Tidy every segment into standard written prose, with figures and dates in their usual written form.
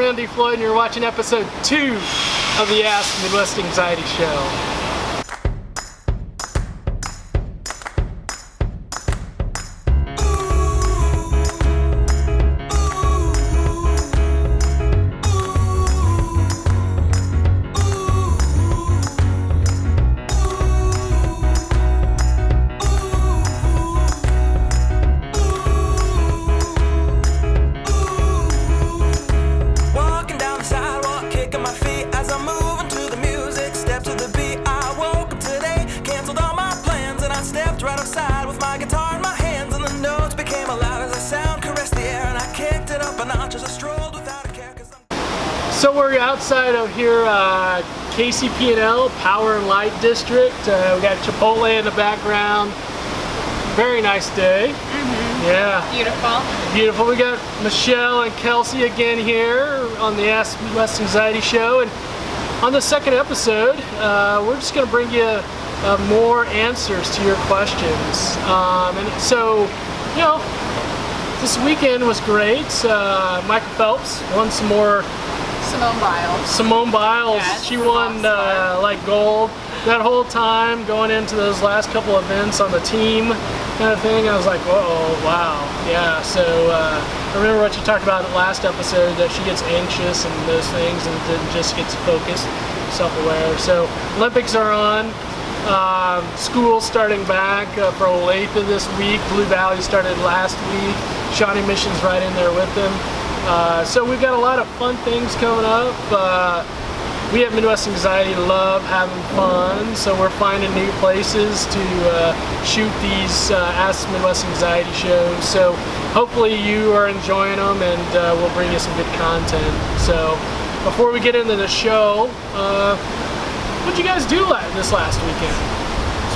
Randy Floyd, and you're watching episode 2 of the Ask Midwest Anxiety Show. So we're outside of here, KCP&L, Power and Light District. We got Chipotle in the background. Very nice day. Yeah. Beautiful. Beautiful. We got Michelle and Kelsey again here on the Ask Midwest Anxiety Show. And on the second episode, we're just going to bring you more answers to your questions. And so, you know, this weekend was great. Michael Phelps won some more. Simone Biles, yeah, she won like gold that whole time going into those last couple events on the team kind of thing. I was like, whoa, wow, yeah. So I remember what you talked about in the last episode, that she gets anxious and those things and then just gets focused, self-aware. So Olympics are on. School starting back for Olathe this week. Blue Valley started last week. Shawnee Mission's right in there with them. So we've got a lot of fun things coming up. We at Midwest Anxiety love having fun, so we're finding new places to shoot these Ask Midwest Anxiety shows. So hopefully you are enjoying them, and we'll bring you some good content. So before we get into the show, what'd you guys do this last weekend?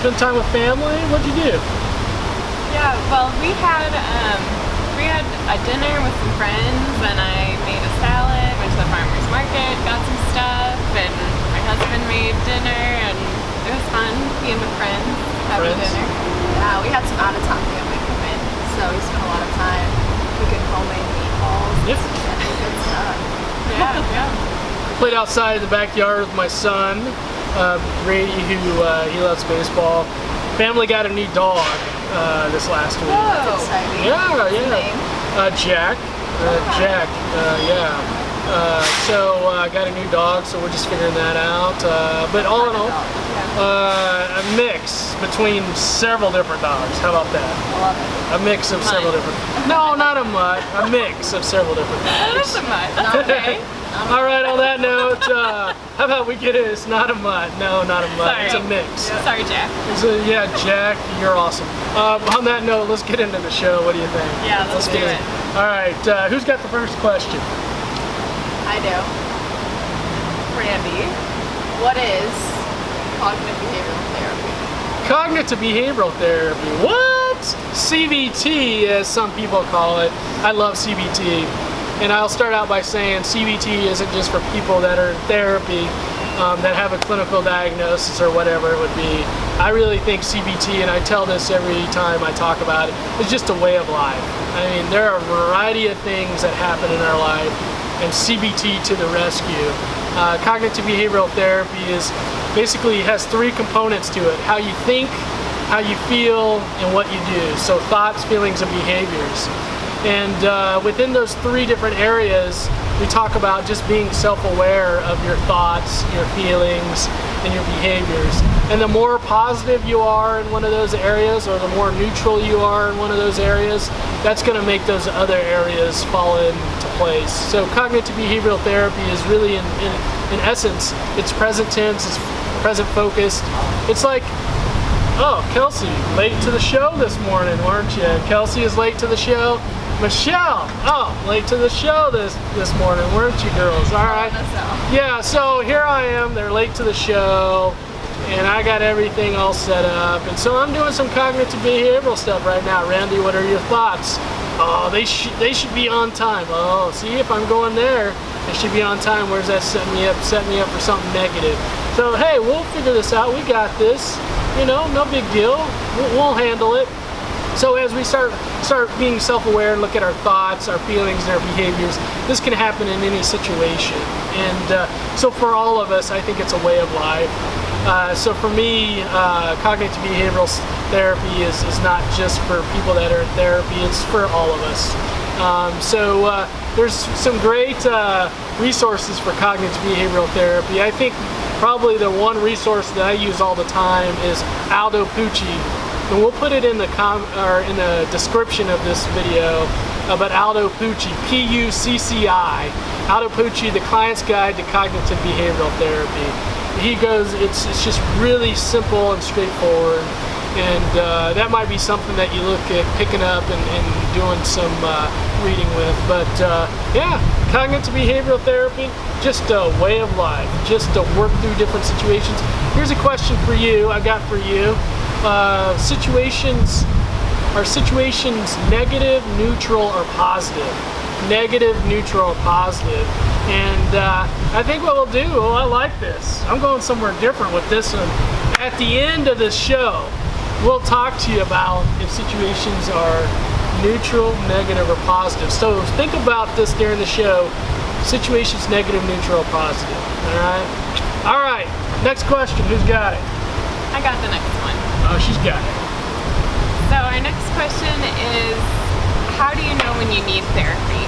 Spend time with family? What'd you do? Yeah, well, we had a dinner with some friends, and I made a salad, went to the farmer's market, got some stuff, and my husband made dinner, and it was fun being with friends, having dinner. Yeah, we had some out-of-town family come in, so we spent a lot of time cooking homemade meatballs. Yep. And good stuff. Yeah. Played outside in the backyard with my son, Brady, who he loves baseball. Family got a new dog this last week. Oh, that's exciting. Yeah. Jack. Jack. Yeah. So I got a new dog, so we're just figuring that out. But all in all, a mix between several different dogs. How about that? I love it. A mix of several different. No, not a mutt. A mix of several different dogs. That's a mutt. Okay. All right, on that note, how about we get it? It's not a mutt. No, not a mutt. Sorry. It's a mix. Yeah. Sorry, Jack. Yeah, Jack, you're awesome. On that note, let's get into the show. What do you think? Yeah, let's do it. All right, who's got the first question? I do. Randy, what is cognitive behavioral therapy? Cognitive behavioral therapy. What? CBT, as some people call it. I love CBT. And I'll start out by saying CBT isn't just for people that are in therapy, that have a clinical diagnosis or whatever it would be. I really think CBT, and I tell this every time I talk about it, is just a way of life. I mean, there are a variety of things that happen in our life, and CBT to the rescue. Cognitive behavioral therapy basically has 3 components to it: how you think, how you feel, and what you do. So thoughts, feelings, and behaviors. And within those 3 different areas, we talk about just being self-aware of your thoughts, your feelings, and your behaviors. And the more positive you are in one of those areas, or the more neutral you are in one of those areas, that's going to make those other areas fall into place. So cognitive behavioral therapy is really, in essence, it's present tense, it's present focused. It's like, oh, Kelsey, late to the show this morning, weren't you? Kelsey is late to the show. Michelle, late to the show this morning, weren't you girls? All right. Yeah, so here I am, they're late to the show, and I got everything all set up, and so I'm doing some cognitive behavioral stuff right now. Randy, what are your thoughts? Oh, they should be on time. Oh, see, if I'm going there, they should be on time. Where's that setting me up? Setting me up for something negative. So, hey, we'll figure this out. We got this. You know, no big deal. We'll handle it. So as we start being self-aware and look at our thoughts, our feelings, and our behaviors, this can happen in any situation. And so for all of us, I think it's a way of life. So for me, cognitive behavioral therapy is not just for people that are in therapy, it's for all of us. So there's some great resources for cognitive behavioral therapy. I think probably the one resource that I use all the time is Aldo Pucci. And we'll put it in the in the description of this video about Aldo Pucci, P-U-C-C-I. Aldo Pucci, The Client's Guide to Cognitive Behavioral Therapy. He goes, it's just really simple and straightforward, and that might be something that you look at picking up and doing some reading with. But yeah, cognitive behavioral therapy, just a way of life, just to work through different situations. Here's a question for you, I got for you. Are situations negative, neutral, or positive? Negative, neutral, or positive? And I think what we'll do, I like this. I'm going somewhere different with this one. At the end of this show, we'll talk to you about if situations are neutral, negative, or positive. So think about this during the show. Situations negative, neutral, or positive. All right. Next question. Who's got it? I got the next one. Oh, she's got it. So our next question is, how do you know when you need therapy?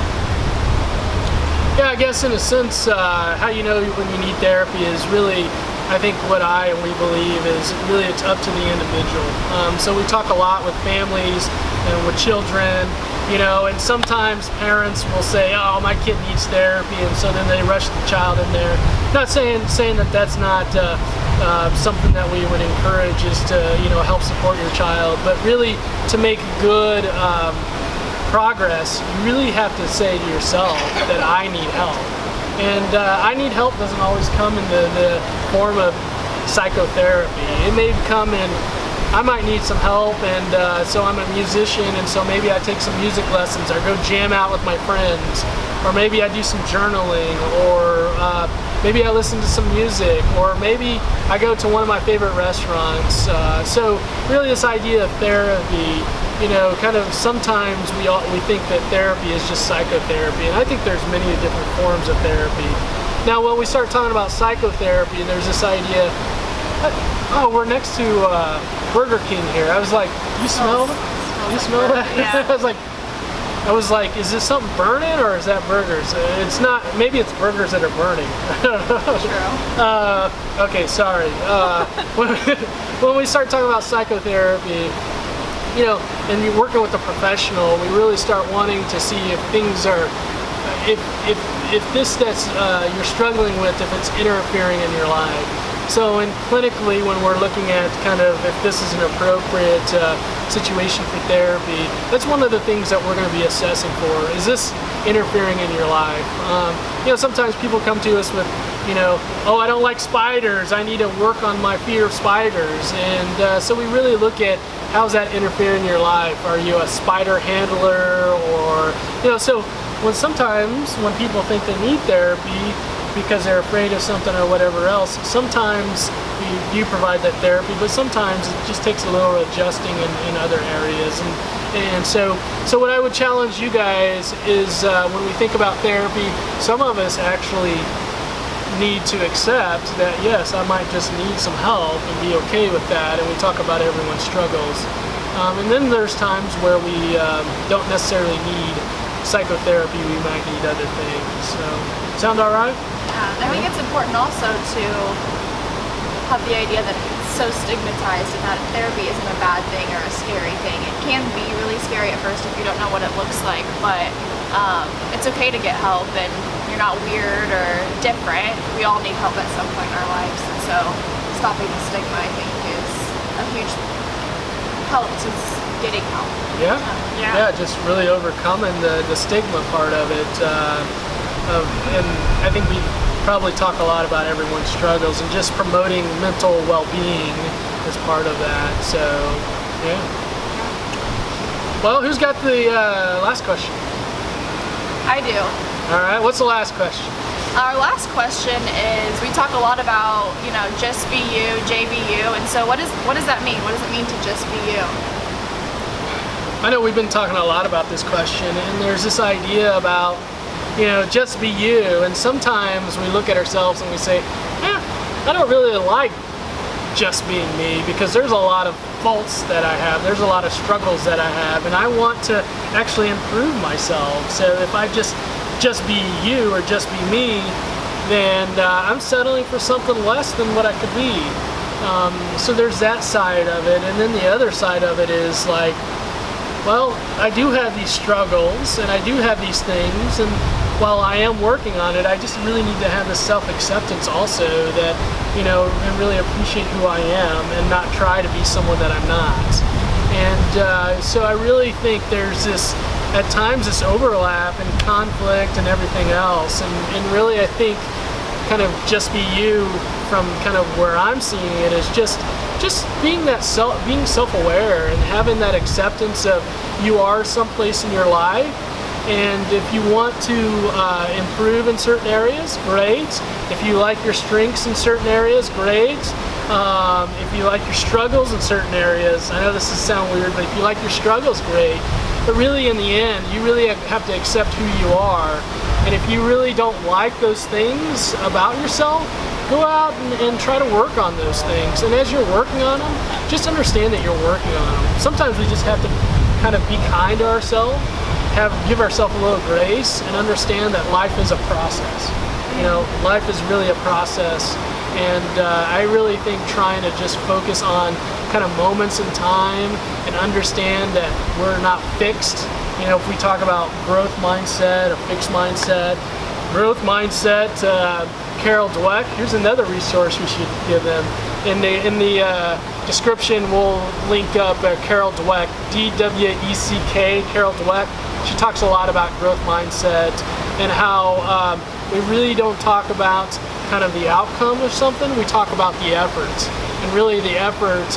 Yeah, I guess in a sense, how you know when you need therapy is really, I think what we believe is really it's up to the individual. So we talk a lot with families and with children, and sometimes parents will say, oh, my kid needs therapy, and so then they rush the child in there. Not saying that that's not something that we would encourage is to help support your child, but really to make good progress, you really have to say to yourself that I need help. And I need help doesn't always come in the form of psychotherapy. It may come in, I might need some help, and so I'm a musician, and so maybe I take some music lessons, or go jam out with my friends, or maybe I do some journaling, or maybe I listen to some music, or maybe I go to one of my favorite restaurants. So really this idea of therapy, kind of sometimes we think that therapy is just psychotherapy, and I think there's many different forms of therapy. Now when we start talking about psychotherapy, there's this idea, oh, we're next to Burger King here. I was like, you smell it? You smell that? Yeah. I was like, is this something burning, or is that burgers? It's not. Maybe it's burgers that are burning. True. Okay, sorry. When we start talking about psychotherapy, and you're working with a professional, we really start wanting to see if things are, if this that's you're struggling with, if it's interfering in your life. So clinically, when we're looking at kind of if this is an appropriate situation for therapy, that's one of the things that we're going to be assessing for. Is this interfering in your life? Sometimes people come to us with, oh, I don't like spiders, I need to work on my fear of spiders. And so we really look at, how's that interfering in your life? Are you a spider handler? Or, so sometimes when people think they need therapy because they're afraid of something or whatever else, sometimes you provide that therapy, but sometimes it just takes a little adjusting in other areas. And so what I would challenge you guys is when we think about therapy, some of us actually need to accept that, yes, I might just need some help, and be okay with that, and we talk about everyone's struggles. And then there's times where we don't necessarily need psychotherapy, we might need other things. So, sound all right? Yeah, I think it's important also to have the idea that it's so stigmatized and that therapy isn't a bad thing or a scary thing. It can be really scary at first if you don't know what it looks like, but it's okay to get help, and you're not weird or different. We all need help at some point in our lives, and so stopping the stigma, I think, is a huge help to getting help. Yeah, just really overcoming the stigma part of it. And I think we probably talk a lot about everyone's struggles, and just promoting mental well-being is part of that. So, yeah. Well, who's got the last question? I do. All right, what's the last question? Our last question is, we talk a lot about, just be you, JBU, and so what does that mean? What does it mean to just be you? I know we've been talking a lot about this question, and there's this idea about, just be you. And sometimes we look at ourselves and we say, I don't really like just being me, because there's a lot of faults that I have, there's a lot of struggles that I have, and I want to actually improve myself. So if I just be you or just be me, then I'm settling for something less than what I could be. So there's that side of it, and then the other side of it is like, well, I do have these struggles and I do have these things, and while I am working on it, I just really need to have this self-acceptance also, that, and really appreciate who I am and not try to be someone that I'm not. And so I really think there's this, at times, this overlap and conflict and everything else. And really, I think kind of just be you, from kind of where I'm seeing it, is just being being self-aware and having that acceptance of you are someplace in your life. And if you want to improve in certain areas, great. If you like your strengths in certain areas, great. If you like your struggles in certain areas, I know this will sound weird, but if you like your struggles, great. But really, in the end, you really have to accept who you are. And if you really don't like those things about yourself, go out and try to work on those things. And as you're working on them, just understand that you're working on them. Sometimes we just have to kind of be kind to ourselves, give ourselves a little grace, and understand that life is a process. Life is really a process. And I really think trying to just focus on kind of moments in time and understand that we're not fixed. If we talk about growth mindset or fixed mindset, growth mindset, Carol Dweck, here's another resource we should give them. In the description, we'll link up Carol Dweck, D-W-E-C-K, Carol Dweck. She talks a lot about growth mindset and how we really don't talk about kind of the outcome of something, we talk about the effort. And really the effort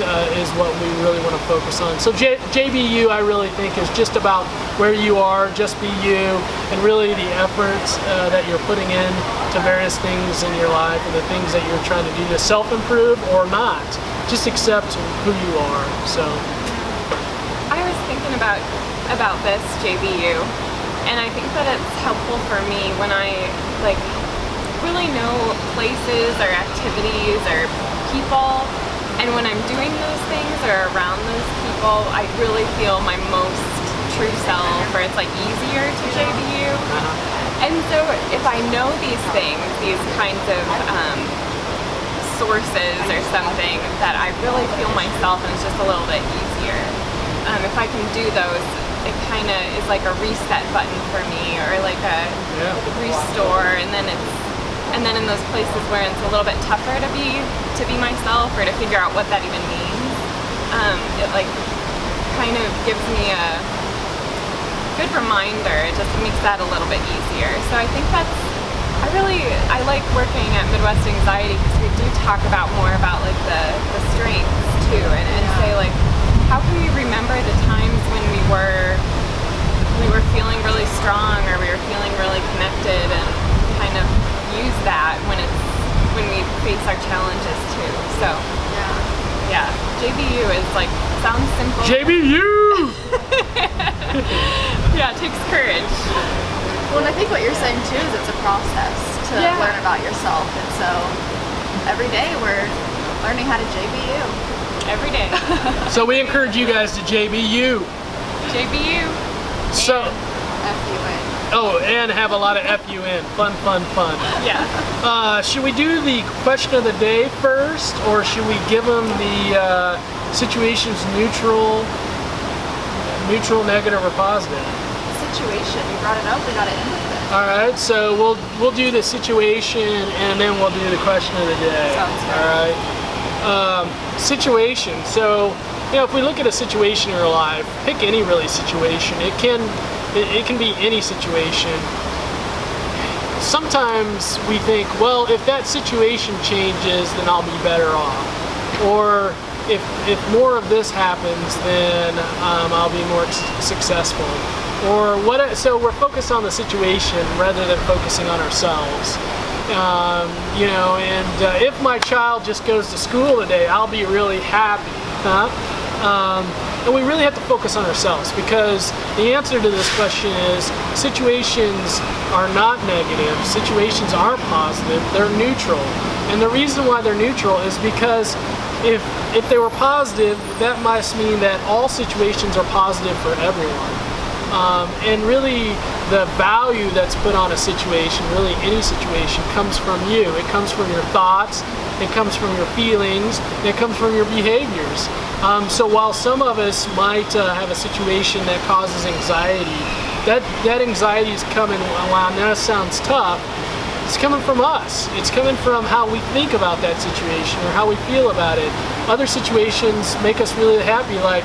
is what we really want to focus on. So JBU, I really think, is just about where you are, just be you, and really the effort that you're putting in to various things in your life and the things that you're trying to do to self-improve or not. Just accept who you are. So I was thinking about this JBU, and I think that it's helpful for me when I really know places or activities or people, and when I'm doing those things or around those people, I really feel my most true self, or it's easier to JBU. And so if I know these things, these kinds of sources or something, that I really feel myself, and it's just a little bit easier. If I can do those, it kind of is like a reset button for me, or like a restore, and then in those places where it's a little bit tougher to be myself, or to figure out what that even means, it kind of gives me a good reminder. It just makes that a little bit easier. So I think I like working at Midwest Anxiety, because we do talk more about the strengths too, and say how can we remember the times when we were feeling really strong, or we were feeling really connected, and kind of use that when we face our challenges too. So yeah, JBU is sounds simple. JBU! Yeah, it takes courage. Well, and I think what you're saying too is it's a process to learn about yourself, and so every day we're learning how to JBU. Every day. So we encourage you guys to JBU. JBU. So FUN. Oh, and have a lot of FUN. Fun, fun, fun. Yeah. Should we do the question of the day first, or should we give them the situations neutral, negative, or positive? Situation. You brought it up. We got to end with it. All right. So we'll do the situation, and then we'll do the question of the day. Sounds good. All right. Situation. So if we look at a situation in our life, pick any really situation. It can be any situation. Sometimes we think, well, if that situation changes, then I'll be better off. Or if more of this happens, then I'll be more successful. Or what? So we're focused on the situation rather than focusing on ourselves. If my child just goes to school today, I'll be really happy. And we really have to focus on ourselves, because the answer to this question is situations are not negative, situations are positive, they're neutral. And the reason why they're neutral is because if they were positive, that must mean that all situations are positive for everyone. And really the value that's put on a situation, really any situation, comes from you. It comes from your thoughts, it comes from your feelings, it comes from your behaviors. So while some of us might have a situation that causes anxiety, that anxiety is coming, wow, that sounds tough, it's coming from us. It's coming from how we think about that situation or how we feel about it. Other situations make us really happy, like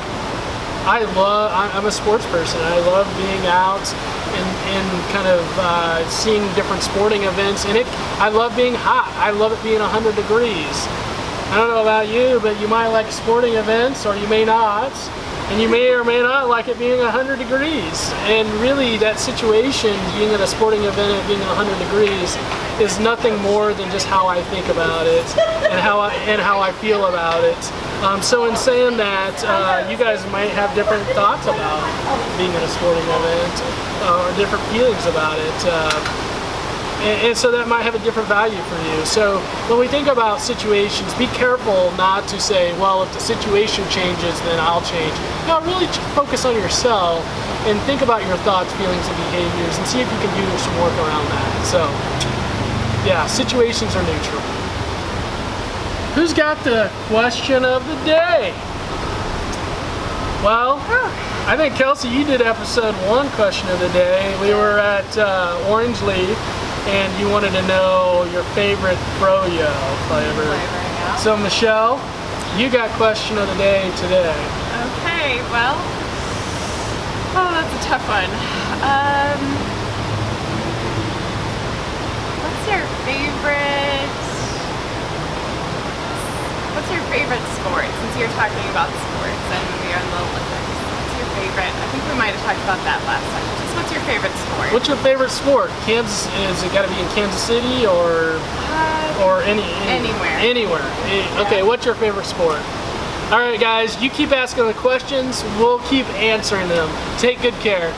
I'm a sports person. I love being out and kind of seeing different sporting events. And I love being hot. I love it being 100 degrees. I don't know about you, but you might like sporting events, or you may not. And you may or may not like it being 100 degrees. And really, that situation, being at a sporting event at being 100 degrees, is nothing more than just how I think about it and how I feel about it. So in saying that, you guys might have different thoughts about being at a sporting event or different feelings about it. And so that might have a different value for you. So when we think about situations, be careful not to say, well, if the situation changes, then I'll change. No, really focus on yourself and think about your thoughts, feelings, and behaviors, and see if you can do some work around that. So, yeah, situations are neutral. Who's got the question of the day? Well, I think, Kelsey, you did episode 1 question of the day. We were at Orange Leaf, and you wanted to know your favorite froyo flavor. So, Michelle, you got question of the day today. Okay, well, that's a tough one. What's your favorite sport? Since you're talking about sports and we're in the Olympics, what's your favorite? I think we might have talked about that last time. Just what's your favorite sport? What's your favorite sport? Kansas? Is it got to be in Kansas City or anywhere? Anywhere. Okay. What's your favorite sport? All right, guys. You keep asking the questions. We'll keep answering them. Take good care.